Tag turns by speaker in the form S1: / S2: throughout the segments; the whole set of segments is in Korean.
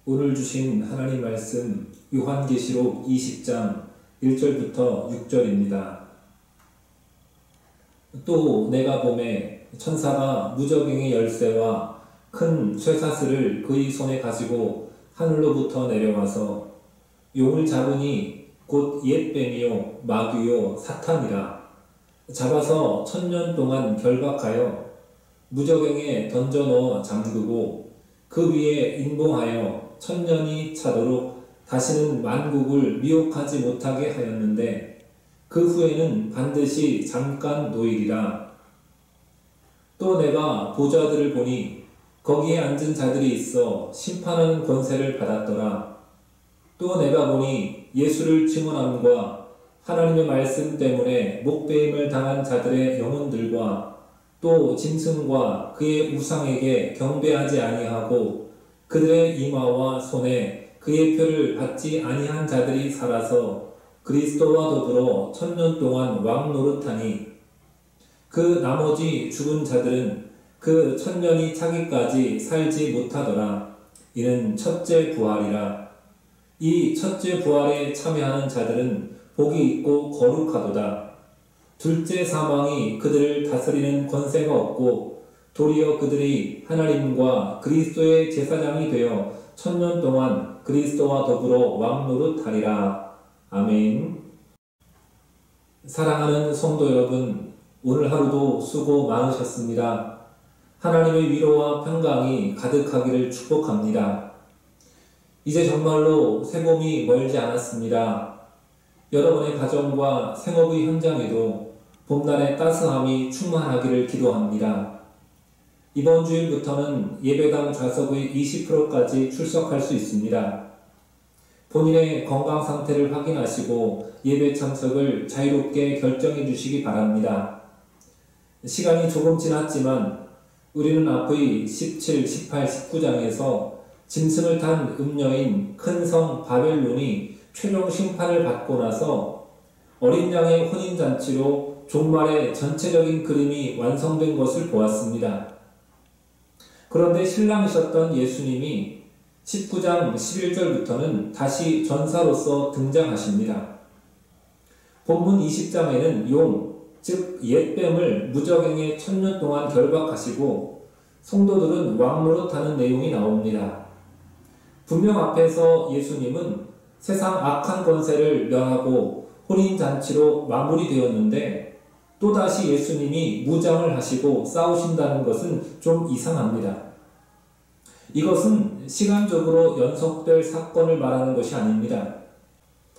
S1: 오늘 주신 하나님 말씀 요한계시록 20장 1절부터 6절입니다. 또 내가 보매 천사가 무저갱의 열쇠와 큰 쇠사슬을 그의 손에 가지고 하늘로부터 내려와서 용을 잡으니 곧 옛뱀이요 마귀요 사탄이라 잡아서 1000년 동안 결박하여 무저갱에 던져 넣어 잠그고 그 위에 인봉하여 1000년이 차도록 다시는 만국을 미혹하지 못하게 하였는데 그 후에는 반드시 잠깐 노일이라. 또 내가 보좌들을 보니 거기에 앉은 자들이 있어 심판하는 권세를 받았더라. 또 내가 보니 예수를 증언함과 하나님의 말씀 때문에 목배임을 당한 자들의 영혼들과 또 짐승과 그의 우상에게 경배하지 아니하고 그들의 이마와 손에 그의 표를 받지 아니한 자들이 살아서 그리스도와 더불어 1000년 동안 왕 노릇하니 그 나머지 죽은 자들은 그 1000년이 차기까지 살지 못하더라. 이는 첫째 부활이라. 이 첫째 부활에 참여하는 자들은 복이 있고 거룩하도다. 둘째 사망이 그들을 다스리는 권세가 없고 도리어 그들이 하나님과 그리스도의 제사장이 되어 1000년 동안 그리스도와 더불어 왕노릇하리라. 아멘. 사랑하는 성도 여러분, 오늘 하루도 수고 많으셨습니다. 하나님의 위로와 평강이 가득하기를 축복합니다. 이제 정말로 새봄이 멀지 않았습니다. 여러분의 가정과 생업의 현장에도 봄날의 따스함이 충만하기를 기도합니다. 이번 주일부터는 예배당 좌석의 20%까지 출석할 수 있습니다. 본인의 건강 상태를 확인하시고 예배 참석을 자유롭게 결정해 주시기 바랍니다. 시간이 조금 지났지만 우리는 앞의 17, 18, 19장에서 짐승을 탄 음녀인 큰 성 바벨론이 최종 심판을 받고 나서 어린 양의 혼인잔치로 종말의 전체적인 그림이 완성된 것을 보았습니다. 그런데 신랑이셨던 예수님이 19장 11절부터는 다시 전사로서 등장하십니다. 본문 20장에는 용, 즉 옛뱀을 무저갱에 1000년 동안 결박하시고 성도들은 왕노릇하는 내용이 나옵니다. 분명 앞에서 예수님은 세상 악한 권세를 멸하고 혼인잔치로 마무리되었는데 또다시 예수님이 무장을 하시고 싸우신다는 것은 좀 이상합니다. 이것은 시간적으로 연속될 사건을 말하는 것이 아닙니다.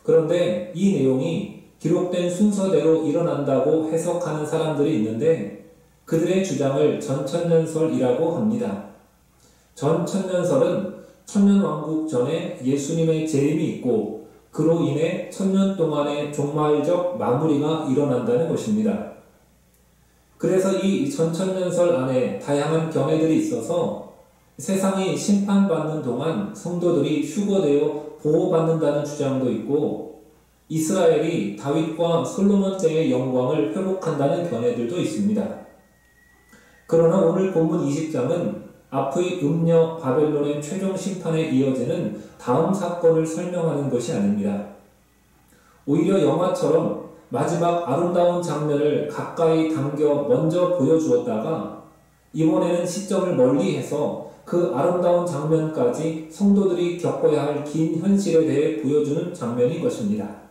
S1: 그런데 이 내용이 기록된 순서대로 일어난다고 해석하는 사람들이 있는데 그들의 주장을 전천년설이라고 합니다. 전천년설은 천년왕국 전에 예수님의 재림이 있고 그로 인해 1000년 동안의 종말적 마무리가 일어난다는 것입니다. 그래서 이 전천년설 안에 다양한 견해들이 있어서 세상이 심판받는 동안 성도들이 휴거되어 보호받는다는 주장도 있고 이스라엘이 다윗과 솔로몬 때의 영광을 회복한다는 견해들도 있습니다. 그러나 오늘 본문 20장은 앞의 음녀 바벨론의 최종 심판에 이어지는 다음 사건을 설명하는 것이 아닙니다. 오히려 영화처럼 마지막 아름다운 장면을 가까이 당겨 먼저 보여주었다가 이번에는 시점을 멀리해서 그 아름다운 장면까지 성도들이 겪어야 할 긴 현실에 대해 보여주는 장면인 것입니다.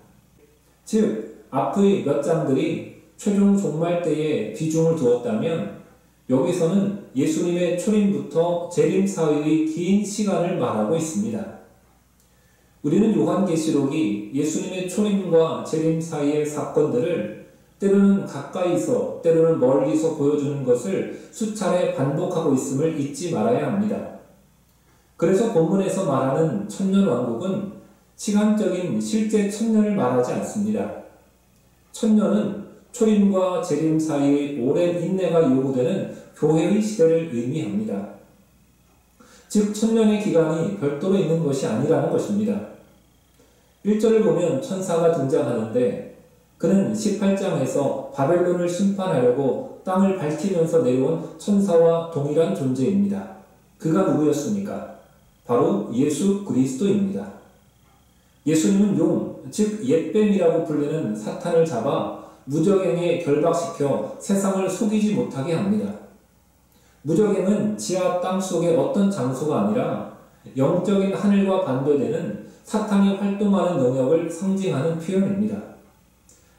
S1: 즉, 앞의 몇 장들이 최종 종말 때에 비중을 두었다면 여기서는 예수님의 초림부터 재림 사이의 긴 시간을 말하고 있습니다. 우리는 요한계시록이 예수님의 초림과 재림 사이의 사건들을 때로는 가까이서 때로는 멀리서 보여주는 것을 수차례 반복하고 있음을 잊지 말아야 합니다. 그래서 본문에서 말하는 천년왕국은 시간적인 실제 천년을 말하지 않습니다. 천년은 초림과 재림 사이의 오랜 인내가 요구되는 교회의 시대를 의미합니다. 즉 천년의 기간이 별도로 있는 것이 아니라는 것입니다. 1절을 보면 천사가 등장하는데 그는 18장에서 바벨론을 심판하려고 땅을 밝히면서 내려온 천사와 동일한 존재입니다. 그가 누구였습니까? 바로 예수 그리스도입니다. 예수님은 용, 즉 옛뱀이라고 불리는 사탄을 잡아 무적행에 결박시켜 세상을 속이지 못하게 합니다. 무적행은 지하 땅 속의 어떤 장소가 아니라 영적인 하늘과 반대되는 사탄이 활동하는 영역을 상징하는 표현입니다.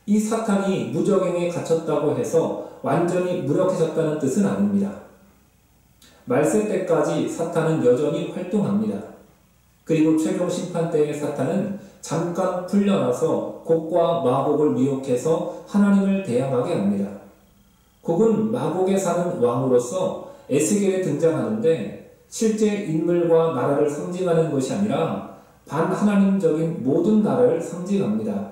S1: 이 사탄이 무적행에 갇혔다고 해서 완전히 무력해졌다는 뜻은 아닙니다. 말세 때까지 사탄은 여전히 활동합니다. 그리고 최종 심판 때의 사탄은 잠깐 풀려나서 곡과 마곡을 미혹해서 하나님을 대항하게 합니다. 곡은 마곡에 사는 왕으로서 에스겔에 등장하는데 실제 인물과 나라를 상징하는 것이 아니라 반하나님적인 모든 나라를 상징합니다.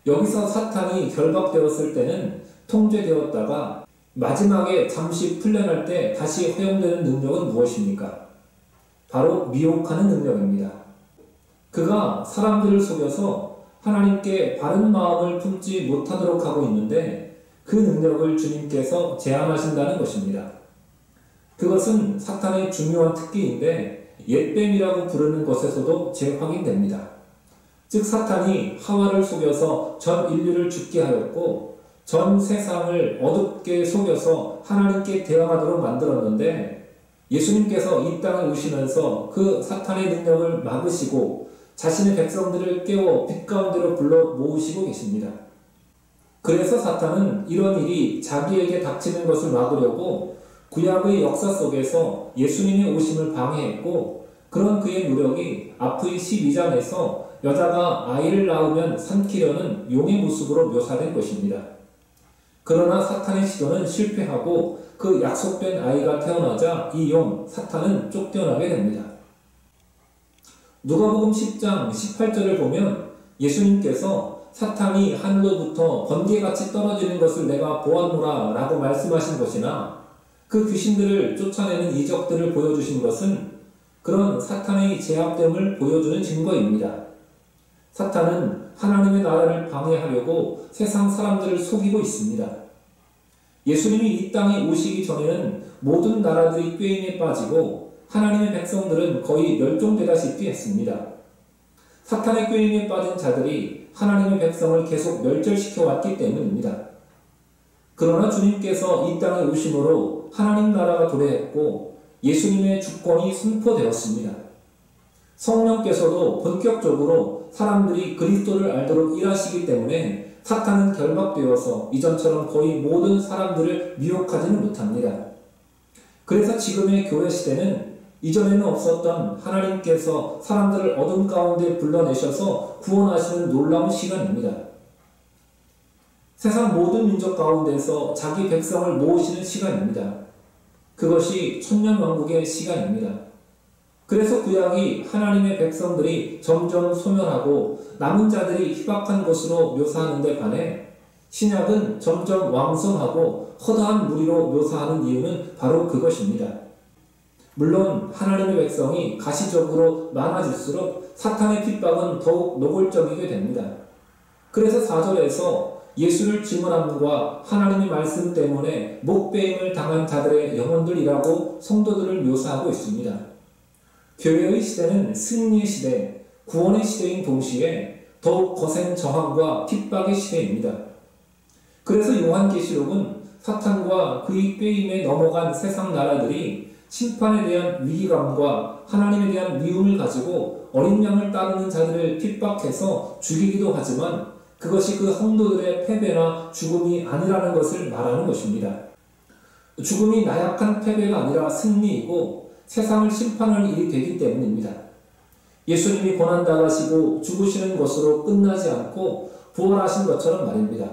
S1: 여기서 사탄이 결박되었을 때는 통제되었다가 마지막에 잠시 풀려날 때 다시 허용되는 능력은 무엇입니까? 바로 미혹하는 능력입니다. 그가 사람들을 속여서 하나님께 바른 마음을 품지 못하도록 하고 있는데 그 능력을 주님께서 제한하신다는 것입니다. 그것은 사탄의 중요한 특기인데 옛뱀이라고 부르는 것에서도 재확인됩니다. 즉 사탄이 하와를 속여서 전 인류를 죽게 하였고 전 세상을 어둡게 속여서 하나님께 대항하도록 만들었는데 예수님께서 이 땅에 오시면서 그 사탄의 능력을 막으시고 자신의 백성들을 깨워 빛 가운데로 불러 모으시고 계십니다. 그래서 사탄은 이런 일이 자기에게 닥치는 것을 막으려고 구약의 역사 속에서 예수님의 오심을 방해했고 그런 그의 노력이 앞의 12장에서 여자가 아이를 낳으면 삼키려는 용의 모습으로 묘사된 것입니다. 그러나 사탄의 시도는 실패하고 그 약속된 아이가 태어나자 이 용, 사탄은 쫓겨나게 됩니다. 누가복음 10장 18절을 보면 예수님께서 사탄이 하늘로부터 번개같이 떨어지는 것을 내가 보았노라 라고 말씀하신 것이나 그 귀신들을 쫓아내는 이적들을 보여주신 것은 그런 사탄의 제압됨을 보여주는 증거입니다. 사탄은 하나님의 나라를 방해하려고 세상 사람들을 속이고 있습니다. 예수님이 이 땅에 오시기 전에는 모든 나라들이 꾀임에 빠지고 하나님의 백성들은 거의 멸종되다시피 했습니다. 사탄의 꾀임에 빠진 자들이 하나님의 백성을 계속 멸절시켜 왔기 때문입니다. 그러나 주님께서 이 땅에 오심으로 하나님 나라가 도래했고 예수님의 주권이 선포되었습니다. 성령께서도 본격적으로 사람들이 그리스도를 알도록 일하시기 때문에 사탄은 결박되어서 이전처럼 거의 모든 사람들을 미혹하지는 못합니다. 그래서 지금의 교회 시대는 이전에는 없었던 하나님께서 사람들을 어둠 가운데 불러내셔서 구원하시는 놀라운 시간입니다. 세상 모든 민족 가운데서 자기 백성을 모으시는 시간입니다. 그것이 천년왕국의 시간입니다. 그래서 구약이 하나님의 백성들이 점점 소멸하고 남은 자들이 희박한 것으로 묘사하는 데 반해 신약은 점점 왕성하고 허다한 무리로 묘사하는 이유는 바로 그것입니다. 물론 하나님의 백성이 가시적으로 많아질수록 사탄의 핍박은 더욱 노골적이게 됩니다. 그래서 4절에서 예수를 증언함과 하나님의 말씀 때문에 목배임을 당한 자들의 영혼들이라고 성도들을 묘사하고 있습니다. 교회의 시대는 승리의 시대, 구원의 시대인 동시에 더욱 거센 저항과 핍박의 시대입니다. 그래서 요한계시록은 사탄과 그의 꾀임에 넘어간 세상 나라들이 심판에 대한 위기감과 하나님에 대한 미움을 가지고 어린 양을 따르는 자들을 핍박해서 죽이기도 하지만 그것이 그 성도들의 패배나 죽음이 아니라는 것을 말하는 것입니다. 죽음이 나약한 패배가 아니라 승리이고 세상을 심판할 일이 되기 때문입니다. 예수님이 고난당하시고 죽으시는 것으로 끝나지 않고 부활하신 것처럼 말입니다.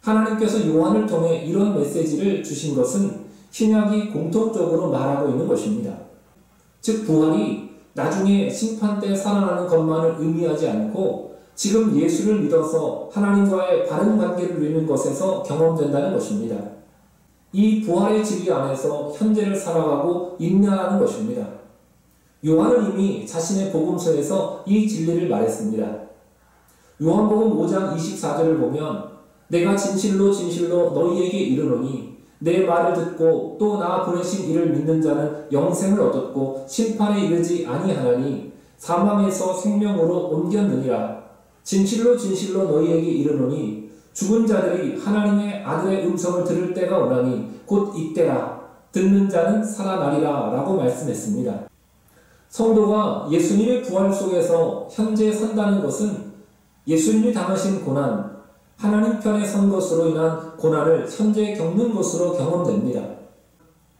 S1: 하나님께서 요한을 통해 이런 메시지를 주신 것은 신약이 공통적으로 말하고 있는 것입니다. 즉 부활이 나중에 심판 때 살아나는 것만을 의미하지 않고 지금 예수를 믿어서 하나님과의 바른 관계를 누리는 것에서 경험된다는 것입니다. 이 부활의 진리 안에서 현재를 살아가고 인내하는 것입니다. 요한은 이미 자신의 복음서에서 이 진리를 말했습니다. 요한복음 5장 24절을 보면 내가 진실로 진실로 너희에게 이르노니 내 말을 듣고 또 나 보내신 이를 믿는 자는 영생을 얻었고 심판에 이르지 아니하나니 사망에서 생명으로 옮겼느니라. 진실로 진실로 너희에게 이르노니 죽은 자들이 하나님의 아들의 음성을 들을 때가 오나니 곧 이때라. 듣는 자는 살아나리라 라고 말씀했습니다. 성도가 예수님의 부활 속에서 현재 산다는 것은 예수님이 당하신 고난, 하나님 편에 선 것으로 인한 고난을 현재 겪는 것으로 경험됩니다.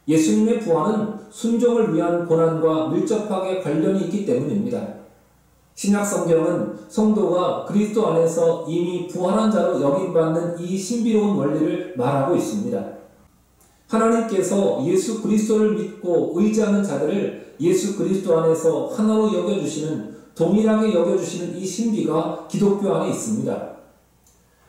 S1: 예수님의 부활은 순종을 위한 고난과 밀접하게 관련이 있기 때문입니다. 신약 성경은 성도가 그리스도 안에서 이미 부활한 자로 여김받는 이 신비로운 원리를 말하고 있습니다. 하나님께서 예수 그리스도를 믿고 의지하는 자들을 예수 그리스도 안에서 하나로 여겨주시는, 동일하게 여겨주시는 이 신비가 기독교 안에 있습니다.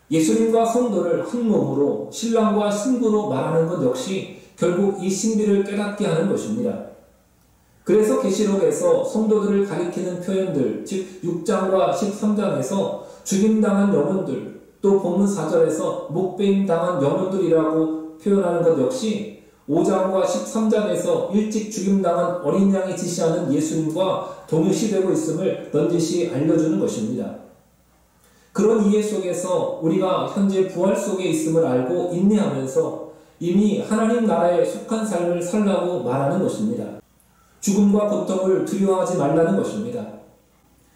S1: 예수님과 성도를 한 몸으로, 신랑과 신부로 말하는 것 역시 결국 이 신비를 깨닫게 하는 것입니다. 그래서 계시록에서 성도들을 가리키는 표현들, 즉 6장과 13장에서 죽임당한 영혼들, 또 본문 4절에서 목배임당한 영혼들이라고 표현하는 것 역시 5장과 13장에서 일찍 죽임당한 어린 양이 지시하는 예수님과 동일시되고 있음을 넌지시 알려주는 것입니다. 그런 이해 속에서 우리가 현재 부활 속에 있음을 알고 인내하면서 이미 하나님 나라에 속한 삶을 살라고 말하는 것입니다. 죽음과 고통을 두려워하지 말라는 것입니다.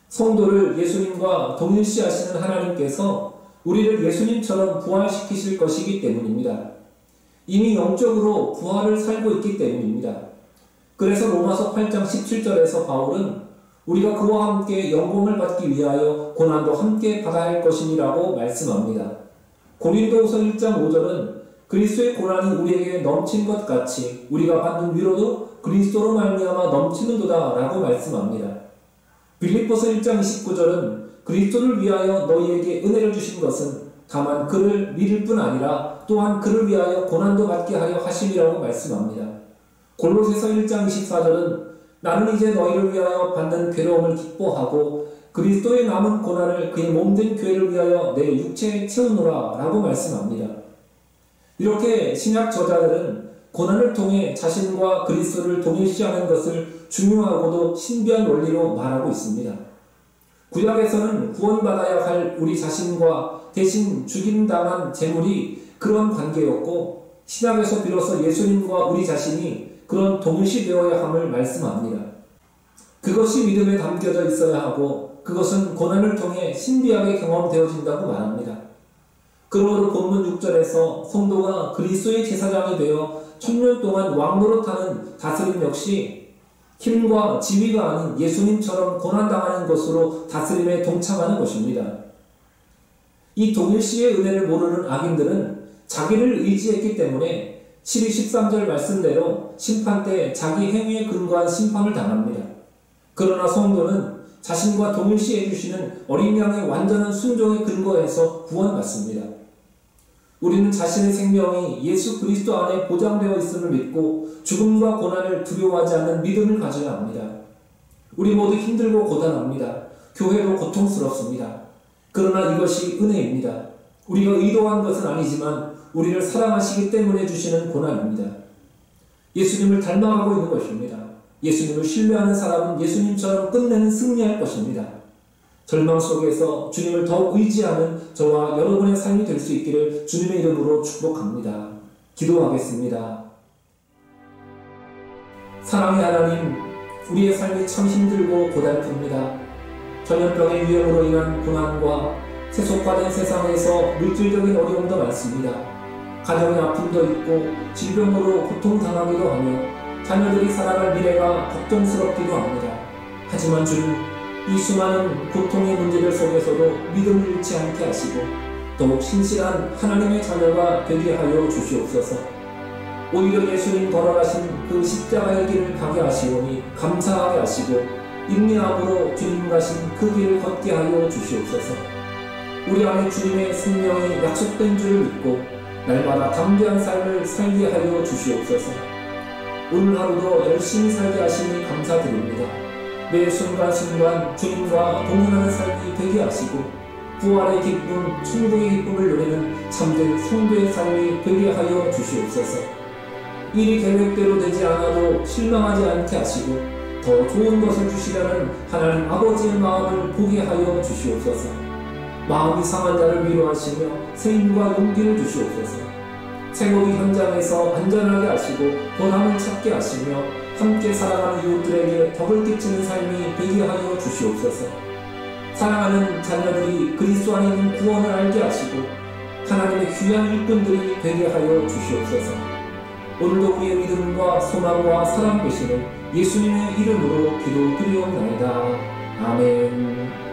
S1: 성도를 예수님과 동일시하시는 하나님께서 우리를 예수님처럼 부활시키실 것이기 때문입니다. 이미 영적으로 부활을 살고 있기 때문입니다. 그래서 로마서 8장 17절에서 바울은 우리가 그와 함께 영광을 받기 위하여 고난도 함께 받아야 할 것이니라고 말씀합니다. 고린도후서 1장 5절은 그리스도의 고난이 우리에게 넘친 것 같이 우리가 받는 위로도 그리스도로 말미암아 넘치는도다 라고 말씀합니다. 빌립보서 1장 29절은 그리스도를 위하여 너희에게 은혜를 주신 것은 다만 그를 믿을 뿐 아니라 또한 그를 위하여 고난도 받게 하려 하심이라고 말씀합니다. 골로새서 1장 24절은 나는 이제 너희를 위하여 받는 괴로움을 기뻐하고 그리스도의 남은 고난을 그의 몸된 교회를 위하여 내 육체에 채우노라 라고 말씀합니다. 이렇게 신약 저자들은 고난을 통해 자신과 그리스도를 동일시하는 것을 중요하고도 신비한 원리로 말하고 있습니다. 구약에서는 구원받아야 할 우리 자신과 대신 죽임당한 재물이 그런 관계였고 신약에서 비로소 예수님과 우리 자신이 그런 동일시되어야 함을 말씀합니다. 그것이 믿음에 담겨져 있어야 하고 그것은 고난을 통해 신비하게 경험되어진다고 말합니다. 그러므로 본문 6절에서 성도가 그리스도의 제사장이 되어 천년 동안 왕노릇하는 다스림 역시 힘과 지위가 아닌 예수님처럼 고난당하는 것으로 다스림에 동참하는 것입니다. 이 동일시의 은혜를 모르는 악인들은 자기를 의지했기 때문에 12, 13절 말씀대로 심판 때 자기 행위에 근거한 심판을 당합니다. 그러나 성도는 자신과 동일시해 주시는 어린 양의 완전한 순종에 근거해서 구원받습니다. 우리는 자신의 생명이 예수 그리스도 안에 보장되어 있음을 믿고 죽음과 고난을 두려워하지 않는 믿음을 가져야 합니다. 우리 모두 힘들고 고단합니다. 교회도 고통스럽습니다. 그러나 이것이 은혜입니다. 우리가 의도한 것은 아니지만 우리를 사랑하시기 때문에 주시는 고난입니다. 예수님을 닮아가고 있는 것입니다. 예수님을 신뢰하는 사람은 예수님처럼 끝내는 승리할 것입니다. 절망 속에서 주님을 더욱 의지하는 저와 여러분의 삶이 될 수 있기를 주님의 이름으로 축복합니다. 기도하겠습니다. 사랑의 하나님, 우리의 삶이 참 힘들고 고달픕니다. 전염병의 유행으로 인한 고난과 세속화된 세상에서 물질적인 어려움도 많습니다. 가정의 아픔도 있고 질병으로 고통당하기도 하며 자녀들이 살아갈 미래가 걱정스럽기도 합니다. 하지만 주님, 이 수많은 고통의 문제들 속에서도 믿음을 잃지 않게 하시고 더욱 신실한 하나님의 자녀가 되게 하여 주시옵소서. 오히려 예수님 걸어가신 그 십자가의 길을 가게 하시오니 감사하게 하시고 인내함으로 주님 가신 그 길을 걷게 하여 주시옵소서. 우리 안에 주님의 생명이 약속된 줄을 믿고 날마다 담대한 삶을 살게 하여 주시옵소서. 오늘 하루도 열심히 살게 하시니 감사드립니다. 매 순간순간 주님과 동행하는 삶이 되게 하시고 부활의 기쁨, 천국의 기쁨을 누리는 참된 성도의 삶이 되게 하여 주시옵소서. 일이 계획대로 되지 않아도 실망하지 않게 하시고 더 좋은 것을 주시려는 하나님 아버지의 마음을 보게 하여 주시옵소서. 마음이 상한 자를 위로하시며 새 힘과 용기를 주시옵소서. 생업의 현장에서 안전하게 하시고 보람을 찾게 하시며 함께 살아가는 이웃들에게 덕을 끼치는 삶이 되게 하여 주시옵소서. 사랑하는 자녀들이 그리스도 안에 있는 구원을 알게 하시고 하나님의 귀한 일꾼들이 되게 하여 주시옵소서. 오늘도 우리의 믿음과 소망과 사랑 되시는 예수님의 이름으로 기도드리옵나이다. 아멘.